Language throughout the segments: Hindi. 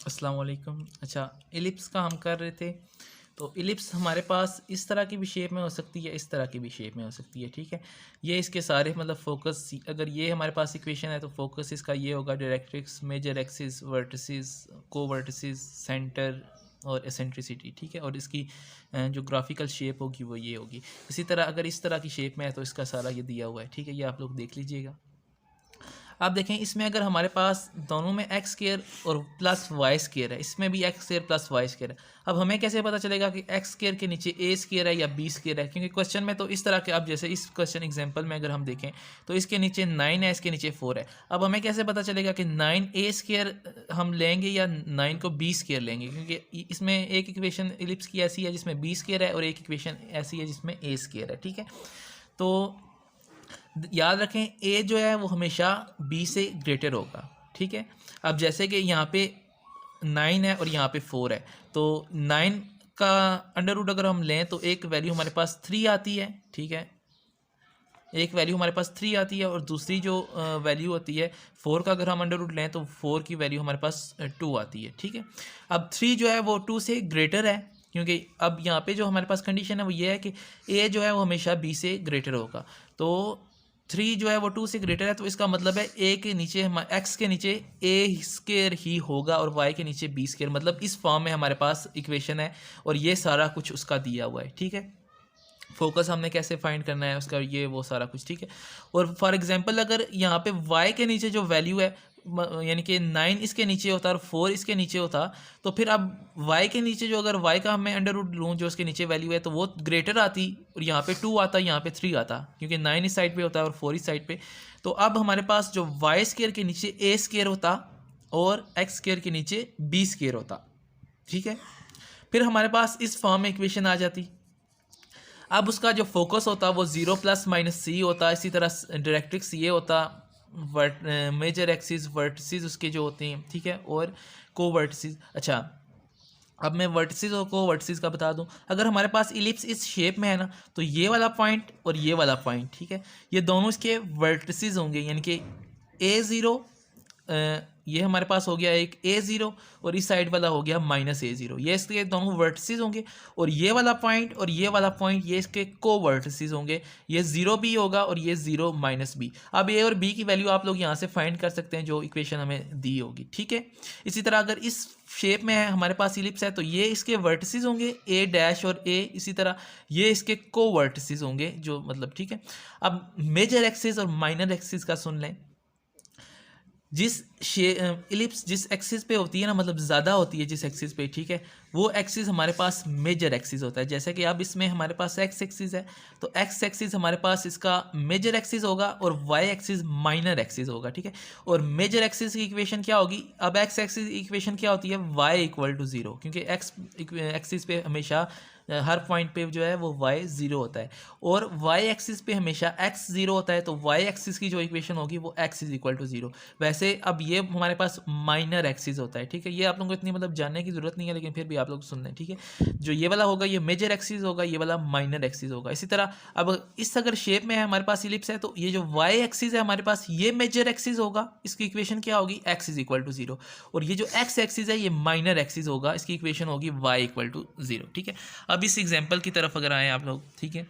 अस्सलाम वालेकुम। अच्छा, इलिप्स का हम कर रहे थे। तो इलिप्स हमारे पास इस तरह की भी शेप में हो सकती है, इस तरह की भी शेप में हो सकती है। ठीक है, ये इसके सारे मतलब फोकस, अगर ये हमारे पास इक्वेशन है तो फोकस इसका ये होगा, directrix, major axis, vertices, covertices, centre और एसेंट्रिसिटी। ठीक है, और इसकी जो ग्राफिकल शेप होगी वो ये होगी। इसी तरह अगर इस तरह की शेप में है तो इसका सारा ये दिया हुआ है। ठीक है, ये आप लोग देख लीजिएगा। आप देखें इसमें अगर हमारे पास दोनों में एक्स स्केयर और प्लस वाई स्केयर है, इसमें भी x square plus y square है। अब हमें कैसे पता चलेगा कि एक्स स्केयर के नीचे ए स्केयर है या बी स्केयर है? क्योंकि क्वेश्चन में तो इस तरह के, अब जैसे इस क्वेश्चन एग्जांपल में अगर हम देखें तो इसके नीचे 9 है, इसके नीचे 4 है। अब हमें कैसे पता चलेगा कि 9 ए स्केयर हम लेंगे या 9 को बी स्केयर लेंगे? क्योंकि इसमें एक इक्वेशन इलिप्स की ऐसी है जिसमें बी स्केयर है और एक इक्वेशन ऐसी है जिसमें ए स्केयर है। ठीक है, तो याद रखें ए जो है वो हमेशा बी से ग्रेटर होगा। ठीक है, अब जैसे कि यहाँ पे 9 है और यहाँ पे 4 है, तो 9 का अंडर रूट अगर हम लें तो एक वैल्यू हमारे पास 3 आती है। ठीक है, एक वैल्यू हमारे पास 3 आती है और दूसरी जो वैल्यू होती है 4 का अगर हम अंडर रूट लें तो 4 की वैल्यू हमारे पास 2 आती है। ठीक है, अब 3 जो है वो 2 से ग्रेटर है, क्योंकि अब यहाँ पे जो हमारे पास कंडीशन है वो ये है कि ए जो है वो हमेशा बी से ग्रेटर होगा। तो 3 जो है वो 2 से ग्रेटर है, तो इसका मतलब है ए के नीचे एक्स के नीचे ए स्केयर ही होगा और वाई के नीचे बी स्केयर। मतलब इस फॉर्म में हमारे पास इक्वेशन है और ये सारा कुछ उसका दिया हुआ है। ठीक है, फोकस हमने कैसे फाइंड करना है उसका, ये वो सारा कुछ। ठीक है, और फॉर एग्जांपल अगर यहाँ पे y के नीचे जो वैल्यू है, यानी कि 9 इसके नीचे होता और 4 इसके नीचे होता, तो फिर अब y के नीचे जो, अगर y का मैं अंडर रूट लूँ जो उसके नीचे वैल्यू है, तो वो ग्रेटर आती और यहाँ पे 2 आता, यहाँ पे 3 आता, क्योंकि 9 इस साइड पे होता है और 4 इस साइड पे। तो अब हमारे पास जो वाई स्केयर के नीचे ए स्केयर होता और एक्स स्केयर के नीचे बी स्केयर होता। ठीक है, फिर हमारे पास इस फॉर्म में इक्वेशन आ जाती। अब उसका जो फोकस होता वो 0 प्लस माइनस सी होता। इसी तरह डायरेक्ट्रिक्स ये होता, मेजर एक्सिस, वर्टिसेस उसके जो होते हैं। ठीक है, और कोवर्टिसेस। अच्छा, अब मैं वर्टिसेस और कोवर्टिसेस का बता दूं। अगर हमारे पास इलिप्स इस शेप में है ना, तो ये वाला पॉइंट और ये वाला पॉइंट, ठीक है, ये दोनों इसके वर्टिसेस होंगे, यानी कि A0, ये हमारे पास हो गया एक A0 और इस साइड वाला हो गया माइनस A0। ये इसके दोनों वर्टिसेस होंगे और ये वाला पॉइंट और ये वाला पॉइंट ये इसके को वर्टिसेस होंगे। ये 0 भी होगा और ये 0 माइनस बी। अब ए और बी की वैल्यू आप लोग यहाँ से फाइंड कर सकते हैं जो इक्वेशन हमें दी होगी। ठीक है, इसी तरह अगर इस शेप में है हमारे पास इलिप्स है, तो ये इसके वर्टिसेस होंगे ए डैश और ए, इसी तरह ये इसके को वर्टिसेस होंगे जो, मतलब। ठीक है, अब मेजर एक्सिस और माइनर एक्सिस का सुन लें। जिस इलिप्स जिस एक्सिस पे होती है ना, मतलब ज़्यादा होती है जिस एक्सिस पे, ठीक है, वो एक्सिस हमारे पास मेजर एक्सिस होता है। जैसे कि अब इसमें हमारे पास एक्स एक्सिस है, तो एक्स एक्सिस हमारे पास इसका मेजर एक्सिस होगा और वाई एक्सिस माइनर एक्सिस होगा। ठीक है, और मेजर एक्सिस की इक्वेशन क्या होगी? अब एक्स एक्सिस की इक्वेशन क्या होती है? वाई इक्वल टू 0, क्योंकि एक्स एक्सिस पे हमेशा हर पॉइंट पे जो है वो y 0 होता है और y एक्सिस पे हमेशा x 0 होता है। तो y एक्सिस की जो इक्वेशन होगी वो x इज इक्वल टू 0। वैसे अब ये हमारे पास माइनर एक्सिस होता है। ठीक है, ये आप लोगों को इतनी मतलब जानने की ज़रूरत नहीं है, लेकिन फिर भी आप लोग सुन लें। ठीक है, जो ये वाला होगा ये मेजर एक्सिस होगा, ये वाला माइनर एक्सिस होगा। इसी तरह अब इस अगर शेप में है हमारे पास इलिप्स है, तो ये जो y एक्सिस है हमारे पास ये मेजर एक्सिस होगा, इसकी इक्वेशन क्या होगी? x is equal to 0। और ये जो x एक्सिस है ये माइनर एक्सिस होगा, इसकी इक्वेशन होगी y इक्वल टू 0। ठीक है, अब इस एग्जाम्पल की तरफ अगर आए आप लोग। ठीक है,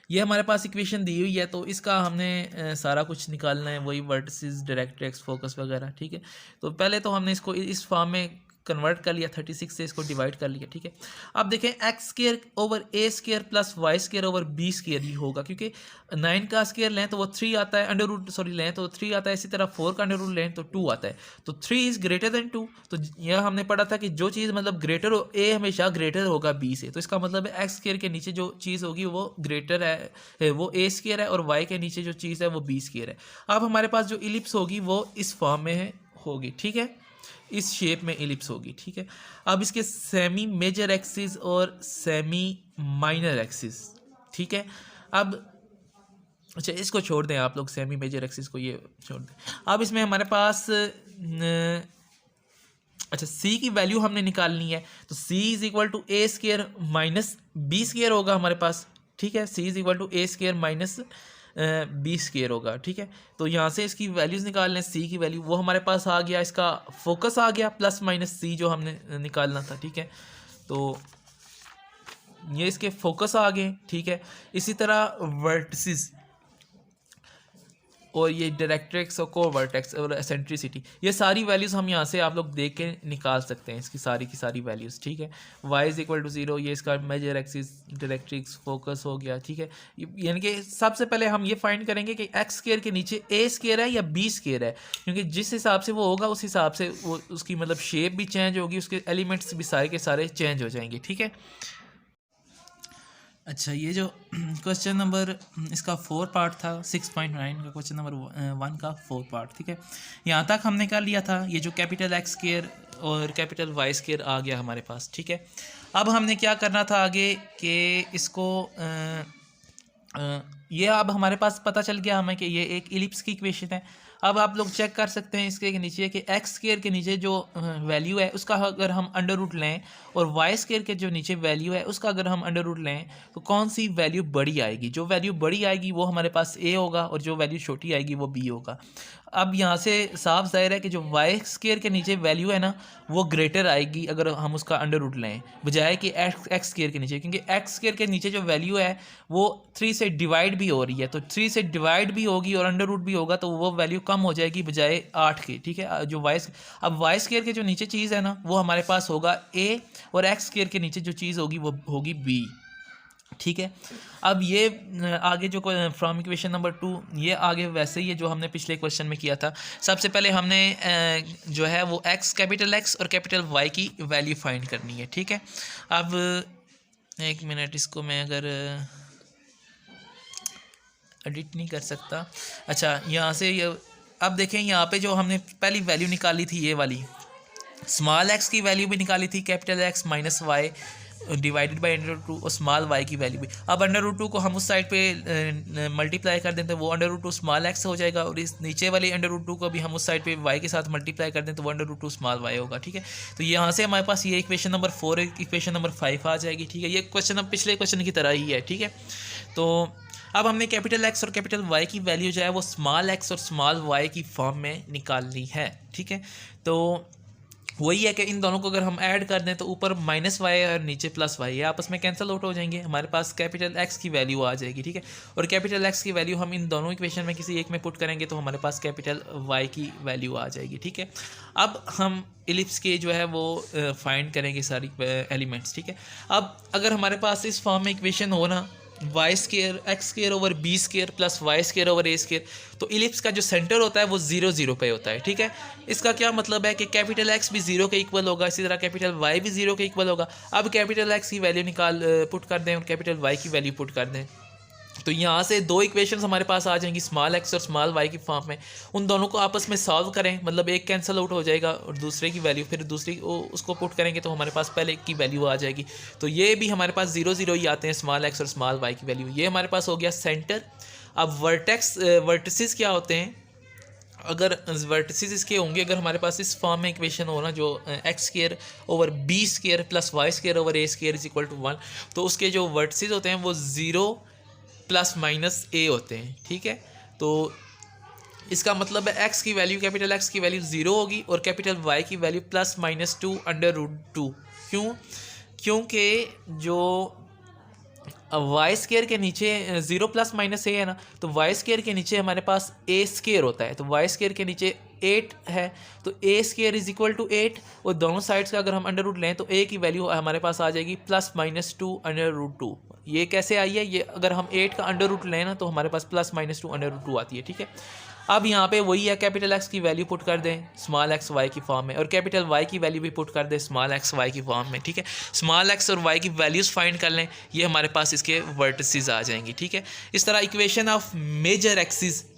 ये हमारे पास इक्वेशन दी हुई है, तो इसका हमने सारा कुछ निकालना है, वही वर्टिसेस, डायरेक्ट्रिक्स, फोकस वगैरह। ठीक है, तो पहले तो हमने इसको इस फॉर्म में कन्वर्ट कर लिया, 36 से इसको डिवाइड कर लिया। ठीक है, अब देखें x square over a square plus y square over b square ही होगा, क्योंकि 9 का स्केयर लें तो वो 3 आता है, अंडर रूट सॉरी लें तो 3 आता है, इसी तरह 4 का अंडर रूट लें तो 2 आता है। तो 3 इज़ ग्रेटर देन 2। तो यह हमने पढ़ा था कि जो चीज़ मतलब ग्रेटर हो, ए हमेशा ग्रेटर होगा बी से, तो इसका मतलब है एक्स स्केयर के नीचे जो चीज़ होगी वो ग्रेटर है, वो ए स्केयर है, और वाई के नीचे जो चीज़ है वो बी स्केयर है। अब हमारे पास जो इलिप्स होगी वो इस फॉर्म में होगी। ठीक है, इस शेप में इलिप्स होगी। ठीक है, अब इसके सेमी मेजर एक्सिस और सेमी माइनर एक्सिस। ठीक है, अब अच्छा इसको छोड़ दें आप लोग, सेमी मेजर एक्सिस को ये छोड़ दें। अब इसमें हमारे पास अच्छा c की वैल्यू हमने निकालनी है, तो c is equal to a square minus b square होगा हमारे पास। ठीक है, c is equal to a square minus b square होगा, ठीक है। तो यहाँ से इसकी वैल्यूज़ निकाल लें, सी की वैल्यू वो हमारे पास आ गया, इसका फोकस आ गया प्लस माइनस सी जो हमने निकालना था, ठीक है। तो ये इसके फोकस आ गए, ठीक है। इसी तरह वर्टिसेस और ये डायरेक्ट्रिक्स और कोवर्टेक्स और एसेंट्रिसिटी, ये सारी वैल्यूज़ हम यहाँ से आप लोग देख के निकाल सकते हैं, इसकी सारी की सारी वैल्यूज़, ठीक है। y इज़ इक्वल टू 0, ये इसका मेजर एक्सिस, डायरेक्ट्रिक्स, फोकस हो गया, ठीक है। यानी कि सबसे पहले हम ये फाइंड करेंगे कि एक्स स्केयर के नीचे ए स्केयर है या बी स्केयर है, क्योंकि जिस हिसाब से वो होगा उस हिसाब से वो उसकी मतलब शेप भी चेंज होगी, उसके एलिमेंट्स भी सारे के सारे चेंज हो जाएंगे, ठीक है। अच्छा, ये जो क्वेश्चन नंबर इसका 4 पार्ट था 6.9 का, क्वेश्चन नंबर 1 का 4 पार्ट, ठीक है। यहाँ तक हमने कर लिया था, ये जो कैपिटल एक्स स्केयर और कैपिटल वाई स्केयर आ गया हमारे पास, ठीक है। अब हमने क्या करना था आगे कि इसको ये अब हमारे पास पता चल गया हमें कि ये एक इलिप्स की इक्वेशन है। अब आप लोग चेक कर सकते हैं इसके नीचे कि एक्स स्केयर के नीचे जो वैल्यू है उसका अगर हम अंडर रूट लें और वाई स्केयर के जो नीचे वैल्यू है उसका अगर हम अंडर रूट लें तो कौन सी वैल्यू बड़ी आएगी। जो वैल्यू बड़ी आएगी वो हमारे पास ए होगा और जो वैल्यू छोटी आएगी वो बी होगा। अब यहाँ से साफ जाहिर है कि जो वाई स्केयर के नीचे वैल्यू है ना वो ग्रेटर आएगी अगर हम उसका अंडर रूट लें बजाय कि एक्स स्केयर के नीचे, क्योंकि एक्स स्केयर के नीचे जो वैल्यू है वो 3 से डिवाइड भी हो रही है, तो 3 से डिवाइड भी होगी और अंडर रूट भी होगा तो वो वैल्यू कम हो जाएगी बजाय 8 की, ठीक है। जो अब वाई स्केयर के जो नीचे चीज़ है ना वो हमारे पास होगा ए और एक्स स्केयर के नीचे जो चीज़ होगी वो होगी बी, ठीक है। अब ये आगे जो फ्रॉम इक्वेशन नंबर 2 ये आगे वैसे ही है जो हमने पिछले क्वेश्चन में किया था। सबसे पहले हमने जो है वो कैपिटल एक्स और कैपिटल वाई की वैल्यू फाइंड करनी है, ठीक है। अब एक मिनट, इसको मैं अगर एडिट नहीं कर सकता। अच्छा, यहाँ से ये अब देखें, यहाँ पे जो हमने पहली वैल्यू निकाली थी ये वाली स्मॉल एक्स की वैल्यू भी निकाली थी capital x minus y divided by under root 2 और स्मॉल वाई की वैल्यू भी। अब अंडर रूट 2 को हम उस साइड पे मल्टीप्लाई कर दें तो वो अंडर रूट 2 स्मॉल एक्स हो जाएगा और इस नीचे वाले अंडर रूट 2 को भी हम उस साइड पे वाई के साथ मल्टीप्लाई कर दें तो वो अंडर रूट 2 स्मॉल वाई होगा, ठीक है। तो यहाँ से हमारे पास ये इक्वेशन नंबर 4 इक्वेशन नंबर 5 आ जाएगी, ठीक है। ये क्वेश्चन अब पिछले क्वेश्चन की तरह ही है, ठीक है। तो अब हमने कैपिटल एक्स और कैपिटल वाई की वैल्यू जो है वो स्मॉल एक्स और स्मॉल वाई की फॉर्म में निकालनी है, ठीक है। तो वही है कि इन दोनों को अगर हम ऐड कर दें तो ऊपर माइनस वाई और नीचे प्लस वाई है, आपस में कैंसिल आउट हो जाएंगे, हमारे पास कैपिटल एक्स की वैल्यू आ जाएगी, ठीक है। और कैपिटल एक्स की वैल्यू हम इन दोनों इक्वेशन में किसी एक में पुट करेंगे तो हमारे पास कैपिटल वाई की वैल्यू आ जाएगी, ठीक है। अब हम इलिप्स के जो है वो फाइंड करेंगे सारी एलिमेंट्स, ठीक है। अब अगर हमारे पास इस फॉर्म में इक्वेशन हो ना y square x square over b square plus y square over a square, तो इलिप्स का जो सेंटर होता है वो 0 0 पे होता है, ठीक है। इसका क्या मतलब है कि कैपिटल एक्स भी 0 के इक्वल होगा, इसी तरह कैपिटल वाई भी 0 के इक्वल होगा। अब कैपिटल एक्स की वैल्यू पुट कर दें और कैपिटल वाई की वैल्यू पुट कर दें तो यहाँ से दो इक्वेशंस हमारे पास आ जाएंगी स्मॉल एक्स और स्मॉल वाई की फॉर्म में। उन दोनों को आपस में सॉल्व करें, मतलब एक कैंसिल आउट हो जाएगा और दूसरे की वैल्यू फिर दूसरी उसको पुट करेंगे तो हमारे पास पहले की वैल्यू आ जाएगी। तो ये भी हमारे पास 0 0 ही आते हैं स्मॉल एक्स और स्मॉल वाई की वैल्यू। ये हमारे पास हो गया सेंटर। अब वर्टिसेस क्या होते हैं, अगर वर्टिसेस इसके होंगे, अगर हमारे पास इस फॉर्म में इक्वेशन हो ना जो x square over b square plus y square over a square is equal to 1, तो उसके जो वर्टिसेस होते हैं वो 0 प्लस माइनस ए होते हैं, ठीक है। तो इसका मतलब है एक्स की वैल्यू कैपिटल एक्स की वैल्यू 0 होगी और कैपिटल वाई की value plus minus 2 under root 2। क्योंकि जो वाई स्केयर के नीचे 0 प्लस माइनस ए है ना, तो वाई स्केयर के नीचे हमारे पास ए स्केयर होता है, तो वाई स्केयर के नीचे 8 है तो ए स्केयर इज इक्वल टू 8 और दोनों साइड्स का अगर हम अंडर रूट लें तो ए की वैल्यू हमारे पास आ जाएगी प्लस माइनस 2 अंडर रूट 2। ये कैसे आई है, ये अगर हम 8 का अंडर रूट लें ना तो हमारे पास प्लस माइनस 2 अंडर रूट 2 आती है, ठीक है। अब यहाँ पे वही है, कैपिटल एक्स की वैल्यू पुट कर दें स्मॉल एक्स वाई की फॉर्म में और कैपिटल वाई की वैल्यू भी पुट कर दें स्मॉल एक्स वाई की फॉर्म में, ठीक है। स्मॉल एक्स और वाई की वैल्यूज़ फाइंड कर लें, ये हमारे पास इसके वर्टिसेस आ जाएंगी, ठीक है। इस तरह इक्वेशन ऑफ मेजर एक्सिस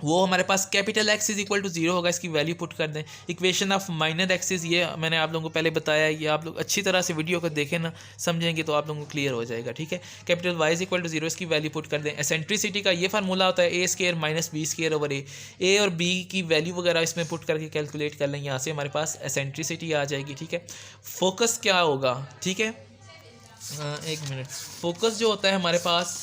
वो हमारे पास capital x is equal to 0 होगा, इसकी वैल्यू पुट कर दें। इक्वेशन ऑफ माइनर एक्सिस ये मैंने आप लोगों को पहले बताया है, ये आप लोग अच्छी तरह से वीडियो को देखें ना, समझेंगे तो आप लोगों को क्लियर हो जाएगा, ठीक है। Capital Y is equal to 0 इसकी वैल्यू पुट कर दें। एसेंट्रिसिटी का ये फार्मूला होता है a square minus b square over a और बी की वैल्यू वगैरह इसमें पुट करके कैलकुलेट कर लें, यहाँ से हमारे पास एसेंट्रिसिटी आ जाएगी, ठीक है। फोकस क्या होगा, ठीक है, एक मिनट, फोकस जो होता है हमारे पास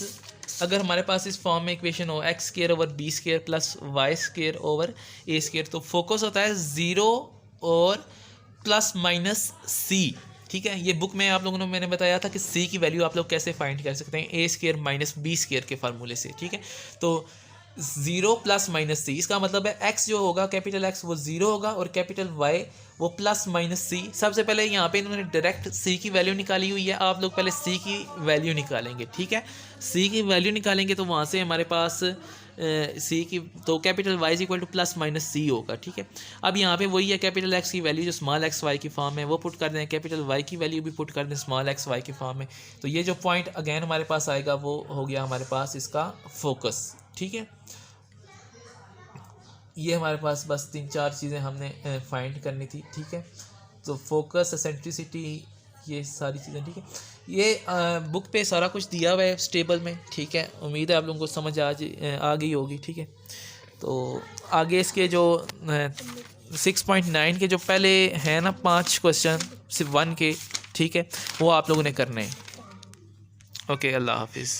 अगर हमारे पास इस फॉर्म में इक्वेशन हो x square over b square plus y square over a square, तो फोकस होता है ज़ीरो और प्लस माइनस सी। ठीक है, ये बुक में आप लोगों ने मैंने बताया था कि सी की वैल्यू आप लोग कैसे फाइंड कर सकते हैं, ए स्क्वायर माइनस बी स्क्वायर के फार्मूले से। ठीक है, तो ज़ीरो प्लस माइनस सी, इसका मतलब है एक्स जो होगा कैपिटल एक्स वो ज़ीरो होगा और कैपिटल वाई वो प्लस माइनस सी। सबसे पहले यहाँ पे इन्होंने डायरेक्ट सी की वैल्यू निकाली हुई है, आप लोग पहले सी की वैल्यू निकालेंगे। ठीक है, सी की वैल्यू निकालेंगे तो वहाँ से हमारे पास सी की तो capital Y is equal to plus minus C होगा। ठीक है, अब यहाँ पे वही है कैपिटल एक्स की वैल्यू जो स्मॉल एक्स वाई की फॉर्म है वो पुट कर दें, कैपिटल वाई की वैल्यू भी पुट कर दें स्मॉल एक्स वाई की फॉर्म में। तो ये जो पॉइंट अगेन हमारे पास आएगा वो हो गया हमारे पास इसका फोकस। ठीक है, ये हमारे पास बस 3-4 चीज़ें हमने फाइंड करनी थी। ठीक है, तो फोकस, सेंट्रिसिटी, ये सारी चीज़ें। ठीक है, ये बुक पे सारा कुछ दिया हुआ है टेबल में। ठीक है, उम्मीद है आप लोगों को समझ आ गई होगी। ठीक है, तो आगे इसके जो 6.9 के जो पहले हैं ना 5 क्वेश्चन सिर्फ 1 के, ठीक है, वो आप लोगों ने करने हैं। ओके, अल्लाह हाफिज़।